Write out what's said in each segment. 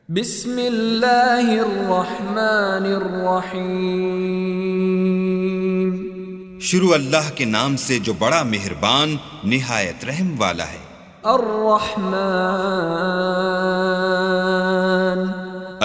بسم اللہ الرحمن الرحیم۔ شروع اللہ کے نام سے جو بڑا مہربان نہایت رحم والا ہے۔ الرحمن،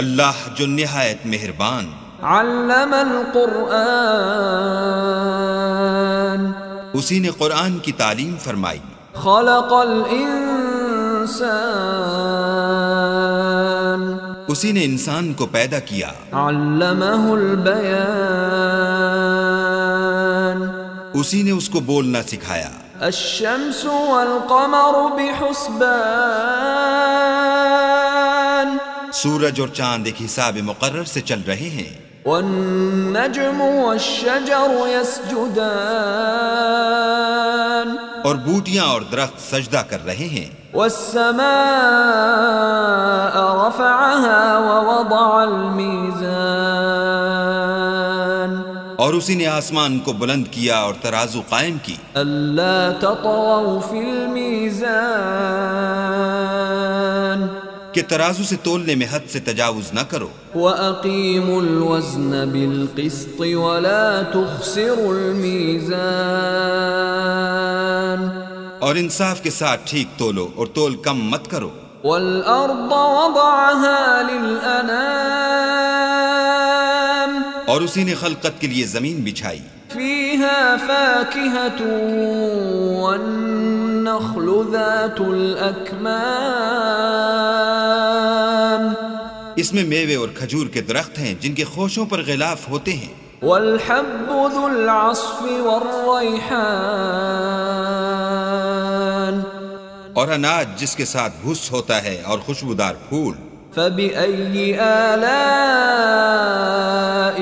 اللہ جو نہایت مہربان، علم القرآن، اسی نے قرآن کی تعلیم فرمائی، خلق الانسان، اسی نے انسان کو پیدا کیا، علمہ البیان، اسی نے اس کو بولنا سکھایا۔ الشمس والقمر بحسبان، سورج اور چاند ایک حساب مقرر سے چل رہے ہیں، والنجم والشجر يسجدان، اور بوٹیاں اور درخت سجدہ کر رہے ہیں۔ والسماء رفعها ووضع الميزان، اور اسی نے آسمان کو بلند کیا اور ترازو قائم کی، ألا تطغوا في الميزان، کہ ترازو سے تولنے میں حد سے تجاوز نہ کرو، وَأَقِيمُوا الْوَزْنَ بِالْقِسْطِ وَلَا تُخْسِرُوا الْمِيزَانَ، اور انصاف کے ساتھ ٹھیک تولو اور تول کم مت کرو۔ وَالْأَرْضَ وَضَعَهَا لِلْأَنَامِ، اور اسی نے خلقت کے لیے زمین بچھائی، فِيهَا فَاكِهَةٌ وَالنَّخْلُ ذَاتُ الْأَكْمَامِ، اس میں میوے اور کھجور کے درخت ہیں جن کے خوشوں پر غلاف ہوتے ہیں، وَالْحَبُّ ذُو الْعَصْفِ وَالرَّيْحَانِ، اور اناج جس کے ساتھ بھس ہوتا ہے اور خوشبودار پھول۔ فَبِأَيِّ آلَاءِ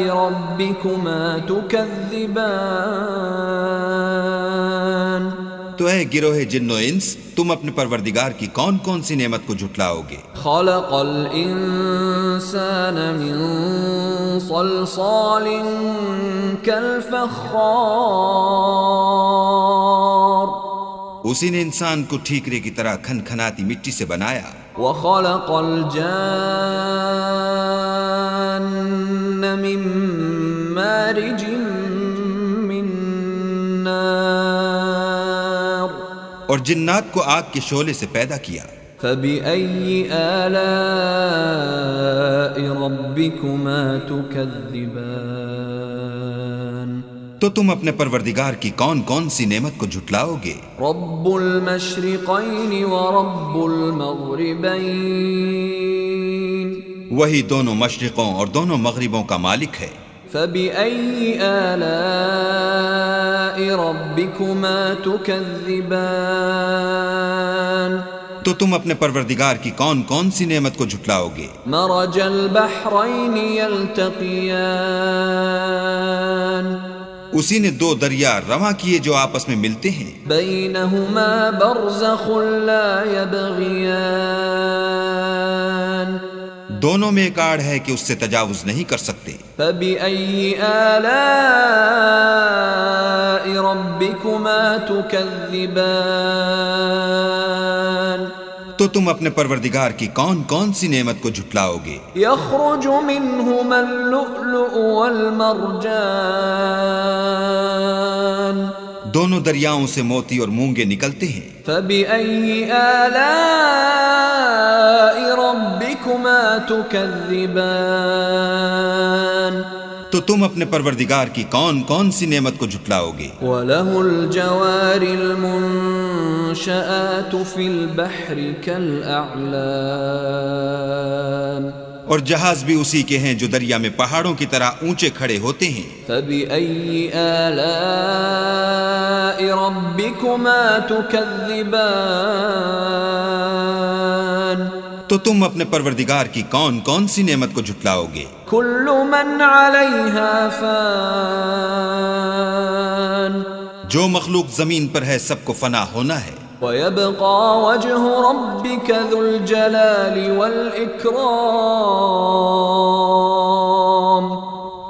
رَبِّكُمَا تُكَذِّبَانِ، تو اے گروہ جن و انس، تم اپنے پروردگار کی کون کون سی نعمت کو جھٹلاؤ گے؟ خَلَقَ الْإِنسَانَ مِنْ صَلْصَالٍ كَالْفَخَّارِ، اسی نے انسان کو ٹھیکرے کی طرح کھنکھناتی مٹی سے بنایا، وَخَلَقَ الْجَانَّ مِنْ مَارِجٍ مِّن نَّارٍ، اور جنات کو آگ کے شعلے سے پیدا کیا۔ فَبِأَيِّ آلَاءِ رَبِّكُمَا تُكَذِّبَانِ، تو تم اپنے پروردگار کی کون کون سی نعمت کو جھٹلاؤ گے؟ رَبُّ الْمَشْرِقَيْنِ وَرَبُّ الْمَغْرِبَيْنِ، وہی دونوں مشرقوں اور دونوں مغربوں کا مالک ہے۔ فَبِأَيِّ آلَاءِ رَبِّكُمَا تُكَذِّبَانِ، تو تم اپنے پروردگار کی کون کون سی نعمت کو جھٹلاؤ گے؟ مَرَجَ الْبَحْرَيْنِ يَلْتَقِيَانِ، اسی نے دو دریا رواں کیے جو آپس میں ملتے ہیں، بَيْنَهُمَا بَرْزَخٌ لَا يَبْغِيَانِ، دونوں میں ایک آڑ ہے کہ اس سے تجاوز نہیں کر سکتے۔ فَبِأَيِّ آلَاءِ رَبِّكُمَا تُكَذِّبَانِ، تو تم اپنے پروردگار کی کون کون سی نعمت کو جھٹلاؤ گے؟ يَخْرُجُ مِنْهُمَا اللُّؤْلُؤُ وَالْمَرْجَانُ، دونوں دریاؤں سے موتی اور مونگے نکلتے ہیں۔ فَبِأَيِّ آلَاءِ رَبِّكُمَا تُكَذِّبَانِ، تو تم اپنے پروردگار کی کون کون سی نعمت کو جھٹلاؤ گے؟ وَلَهُ الْجَوَارِ الْمُنشَآتُ فِي الْبَحْرِ كَالْأَعْلَامِ، اور جہاز بھی اسی کے ہیں جو دریا میں پہاڑوں کی طرح اونچے کھڑے ہوتے ہیں۔ فَبِأَيِّ آلَاءِ رَبِّكُمَا تُكَذِّبَانِ، تو تم اپنے پروردگار کی کون کون سی نعمت کو جھٹلاؤ گے؟ كُلُّ مَنْ عَلَيْهَا فَانٍ، جو مخلوق زمین پر ہے سب کو فنا ہونا ہے، وَيَبْقَى وَجْهُ رَبِّكَ ذُو الْجَلَالِ وَالْإِكْرَامِ،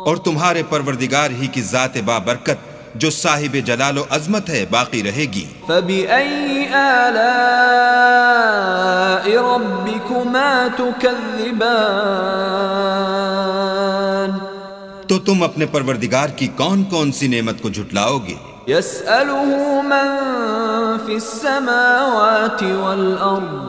اور تمہارے پروردگار ہی کی ذات بابرکت جو صاحب جلال و عظمت ہے باقی رہے گی۔ فبأي آلاء ربكما تكذبان تو تم اپنے پروردگار کی کون کون سی نعمت کو جھٹلاؤ گے؟ يسأله من في السماوات والأرض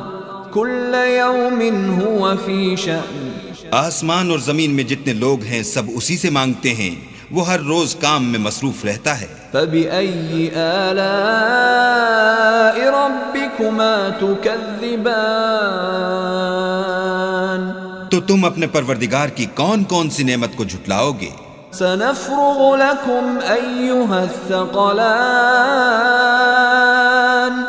كل يوم هو في شأن آسمان اور زمین میں جتنے لوگ ہیں سب اسی سے مانگتے ہیں، وہ ہر روز کام میں مصروف رہتا ہے۔ فبأي آلاء ربكما تكذبان تو تم اپنے پروردگار کی کون کون سی نعمت کو جھٹلاؤ گے؟ سنفرغ لكم أيها الثقلان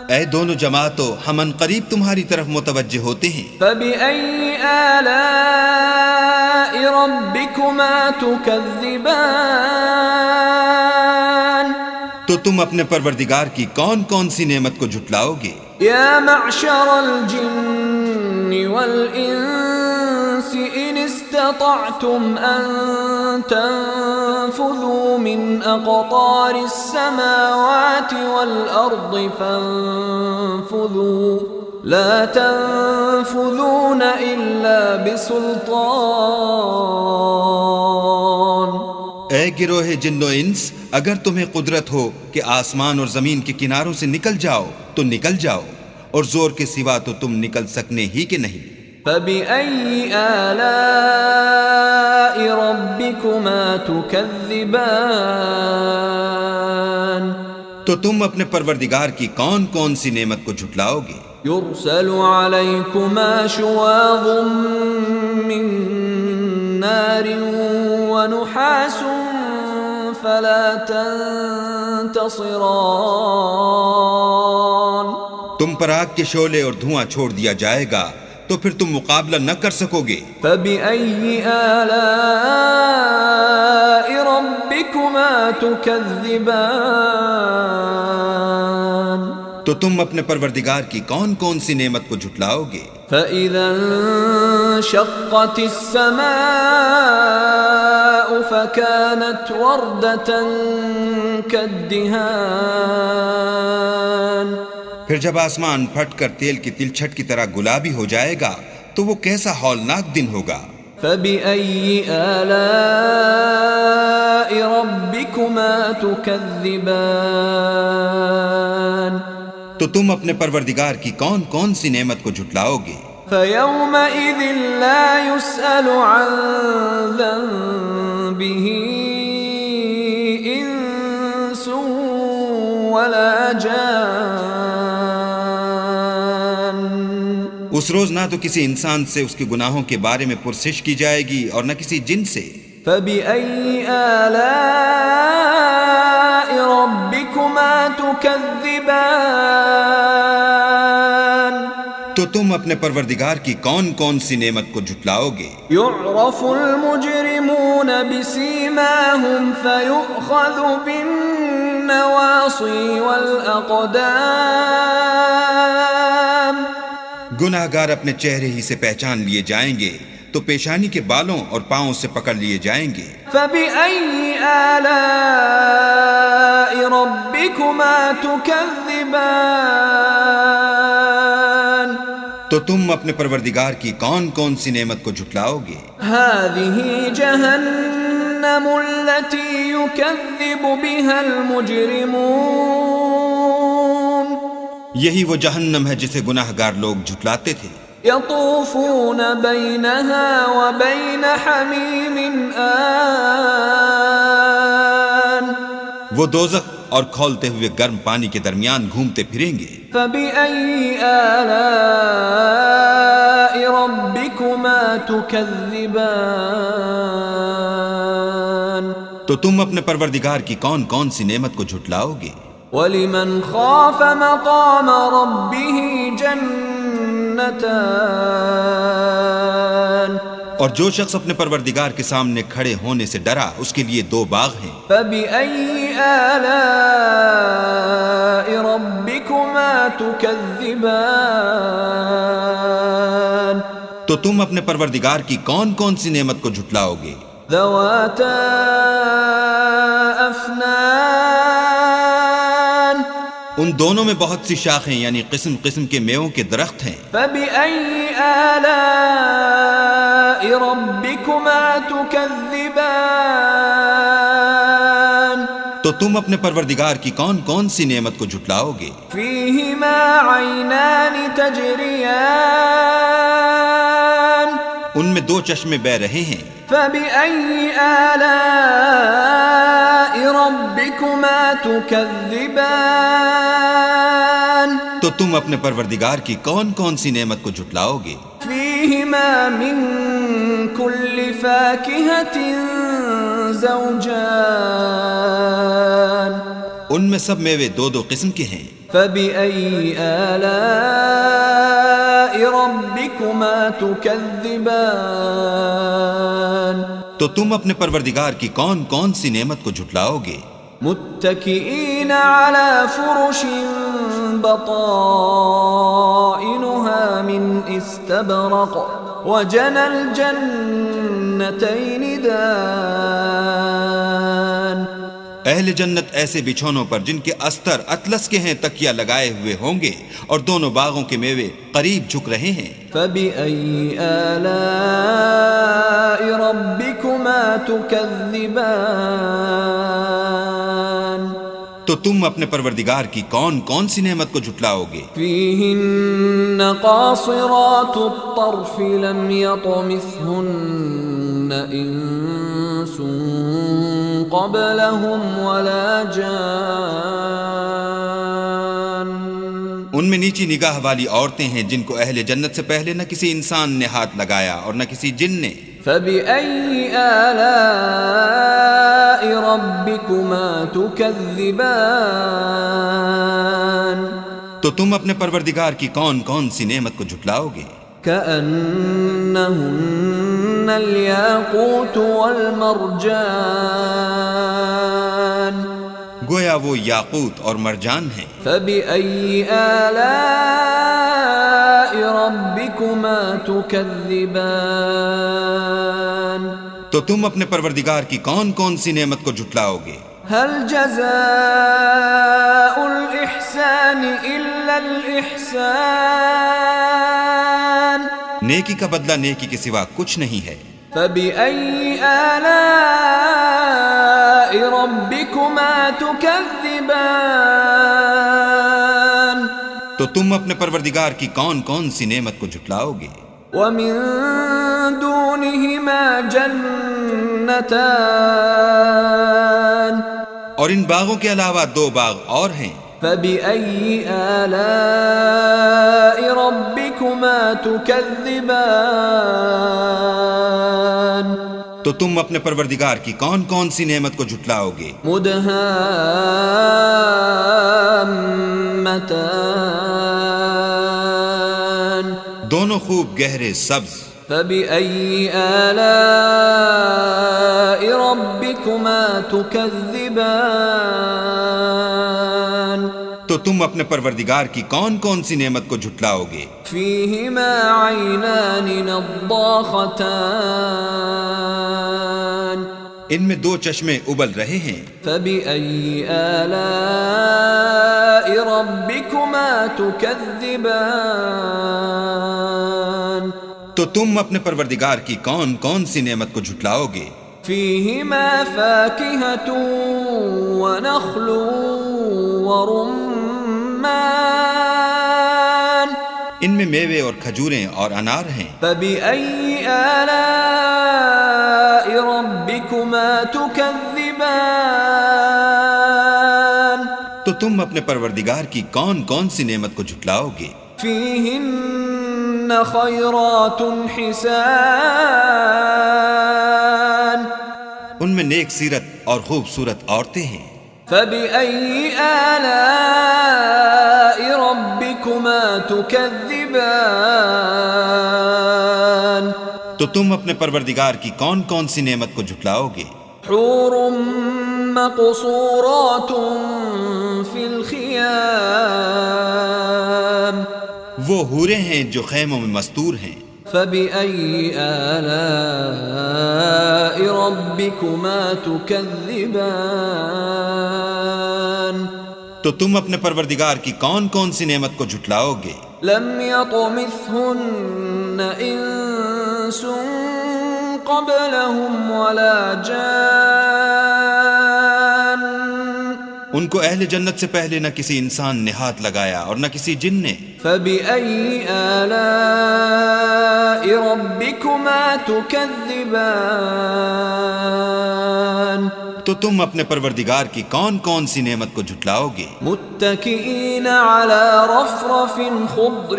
اے دونوں جماعتوں، ہم ان قریب تمہاری طرف متوجہ ہوتے ہیں۔ فبأي آلاء ربكما تكذبان تو تم اپنے پروردگار کی کون کون سی نعمت کو جھٹلاؤ گے؟ يا معشر الجن والإنس إن استطعتم أن تنفذوا من أقطار السماوات والأرض فانفذوا لا تنفذون إلا بسلطان۔ اے گروہ جن و انس، اگر تمہیں قدرت ہو کہ آسمان اور زمین کے کناروں سے نکل جاؤ تو نکل جاؤ، اور زور کے سوا تو تم نکل سکنے ہی کہ نہیں۔ فبأي آلاء ربكما تكذبان تو تم اپنے پروردگار کی کون کون سی نعمت کو جھٹلاؤ گے؟ يرسل عليكما شواظ من نار ونحاس فلا تنتصران۔ تم پر آگ کے شعلے اور دھواں چھوڑ دیا جائے گا تو پھر تم مقابلہ نہ کر سکو گے۔ فبأي آلاء ربكما تكذبان تو تم اپنے پروردگار کی کون کون سی نعمت کو جھٹلاؤ گے؟ فإذا انشقت السماء فكانت وردة كالدهان پھر جب آسمان پھٹ کر تیل کی تلچھٹ کی طرح گلابی ہو جائے گا تو وہ کیسا ہولناک دن ہوگا۔ فبأي آلاء ربكما تكذبان تو تم اپنے پروردگار کی کون کون سی نعمت کو جھٹلاؤ گے؟ فيومئذ لا يسأل عن ذنبه إنس ولا جان۔ اس روز نہ تو کسی انسان سے اس کے گناہوں کے بارے میں پرسش کی جائے گی اور نہ کسی جن سے۔ فبأي آلاء ربكما تكذبان تو تم اپنے پروردگار کی کون کون سی نعمت کو جھٹلاؤ گے؟ يعرف المجرمون بسيماهم فيؤخذ بالنواصي والأقدام۔ گناہ گار اپنے چہرے ہی سے پہچان لیے جائیں گے تو پیشانی کے بالوں اور پاؤں سے پکڑ لیے جائیں گے۔ فبأي آلاء ربكما تكذبان تو تم اپنے پروردگار کی کون کون سی نعمت کو جھٹلاؤ گے؟ هذه جهنم التي يكذب بها المجرمون۔ یہی وہ جہنم ہے جسے گناہ گار لوگ جھٹلاتے تھے۔ يطوفون بينها وبين حميم آن وہ دوزخ اور کھولتے ہوئے گرم پانی کے درمیان گھومتے پھریں گے۔ فبأي آلاء ربكما تكذبان تو تم اپنے پروردگار کی کون کون سی نعمت کو جھٹلاؤ گے؟ ولمن خاف مقام ربه جنتان اور جو شخص اپنے پروردگار کے سامنے کھڑے ہونے سے ڈرا اس کے لیے دو باغ ہیں۔ فبأي آلاء ربكما تكذبان تو تم اپنے پروردگار کی کون کون سی نعمت کو جھٹلاؤ گے؟ ذواتا افنان ان دونوں میں بہت سی شاخیں یعنی قسم قسم کے میووں کے درخت ہیں. فبأي آلاء ربكما تكذبان تو تم اپنے پروردگار کی کون کون سی نعمت کو جھٹلاؤ گے؟ فيهما عينان تجريان ان میں دو چشمے بہہ رہے ہیں. فبأي آلاء ربكما تكذبان تو تم اپنے پروردگار کی کون کون سی نعمت کو جھٹلاؤ گے؟ فيهما من كل فاكهة زوجان ان میں سب میوے دو دو قسم کے ہیں. فبأي آلاء ربكما تكذبان تو تم اپنے پروردگار کی کون کون سی نعمت کو جھٹلاؤ گے؟ متكئين على فرش بطائنها من استبرق وجنى الجنتين دان اہل جنت ایسے بچھونوں پر جن کے استر اطلس کے ہیں تکیہ لگائے ہوئے ہوں گے اور دونوں باغوں کے میوے قریب جھک رہے ہیں. فبأي آلاء ربكما تكذبان تو تم اپنے پروردگار کی کون کون سی نعمت کو جھٹلاؤ گے؟ فيهن قاصرات الطرف لم يطمثهن إنس قبلهم ولا جان ان میں نیچی نگاہ والی عورتیں ہیں جن کو اہل جنت سے پہلے نہ کسی انسان نے ہاتھ لگایا اور نہ کسی جن نے. فبأي آلاء ربكما تكذبان تو تم اپنے پروردگار کی کون کون سی نعمت کو جھٹلاؤ گے؟ كأنهن الياقوت والمرجان گویا وہ یاقوت اور مرجان ہیں. فبأي آلاء ربكما تكذبان تو تم اپنے پروردگار کی کون کون سی نعمت کو جھٹلاؤ گے؟ هل جزاء الإحسان إلا الإحسان نیکی کا بدلہ نیکی کے سوا کچھ نہیں ہے. فبأي آلاء ربكما تكذبان تو تم اپنے پروردگار کی کون کون سی نعمت کو جھٹلاؤ گے؟ ومن دونهما جنتان اور ان باغوں کے علاوہ دو باغ اور ہیں. فبأي آلاء ربكما تكذبان تو تم اپنے پروردگار کی کون کون سی نعمت کو جھٹلاؤ گے؟ مدهامتان دونوں خوب گہرے سبز. فبأي آلاء ربكما تكذبان تو تم اپنے پروردگار کی کون کون سی نعمت کو جھٹلاؤ گے؟ فيهما عينان نضاختان ان میں دو چشمے ابل رہے ہیں. فبأي آلاء ربكما تكذبان تو تم اپنے پروردگار کی کون کون سی نعمت کو جھٹلاؤ گے؟ فيهما فاكهة ونخل ورمان ان میں میوے اور کھجوریں اور انار ہیں. فبأي آلاء ربكما تكذبان تو تم اپنے پروردگار کی کون کون سی نعمت کو جھٹلاؤ گے؟ فيهن خيرات حسان ان میں نیک سیرت اور خوبصورت عورتیں ہیں. فبأي آلاء ربكما تكذبان تو تم اپنے پروردگار کی کون کون سی نعمت کو جھٹلاؤ گے؟ حور مقصورات في الخيام وہ حوریں ہیں جو خیموں میں مستور ہیں. فبأي آلاء ربكما تكذبان تو تم اپنے پروردگار کی کون کون سی نعمت کو جھٹلاؤ گے؟ لم يطمثهن انس قبلهم ولا جان ان کو اہل جنت سے پہلے نہ کسی انسان نے ہاتھ لگایا اور نہ کسی جن نے۔ فبأي آلاء ربكما تكذبان تو تم اپنے پروردگار کی کون کون سی نعمت کو جھٹلاؤ گے؟ متكئين على رفرف خضر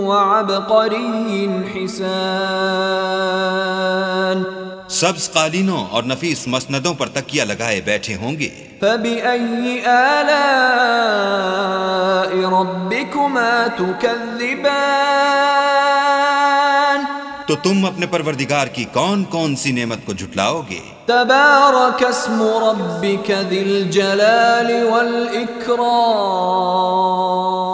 وعبقري حسان سبز قالینوں اور نفیس مسندوں پر تکیہ لگائے بیٹھے ہوں گے۔ فبأي آلاء ربكما تكذبان تو تم اپنے پروردگار کی کون کون سی نعمت کو جھٹلاؤ گے؟ تبارك اسم ربك ذي الجلال والإكرام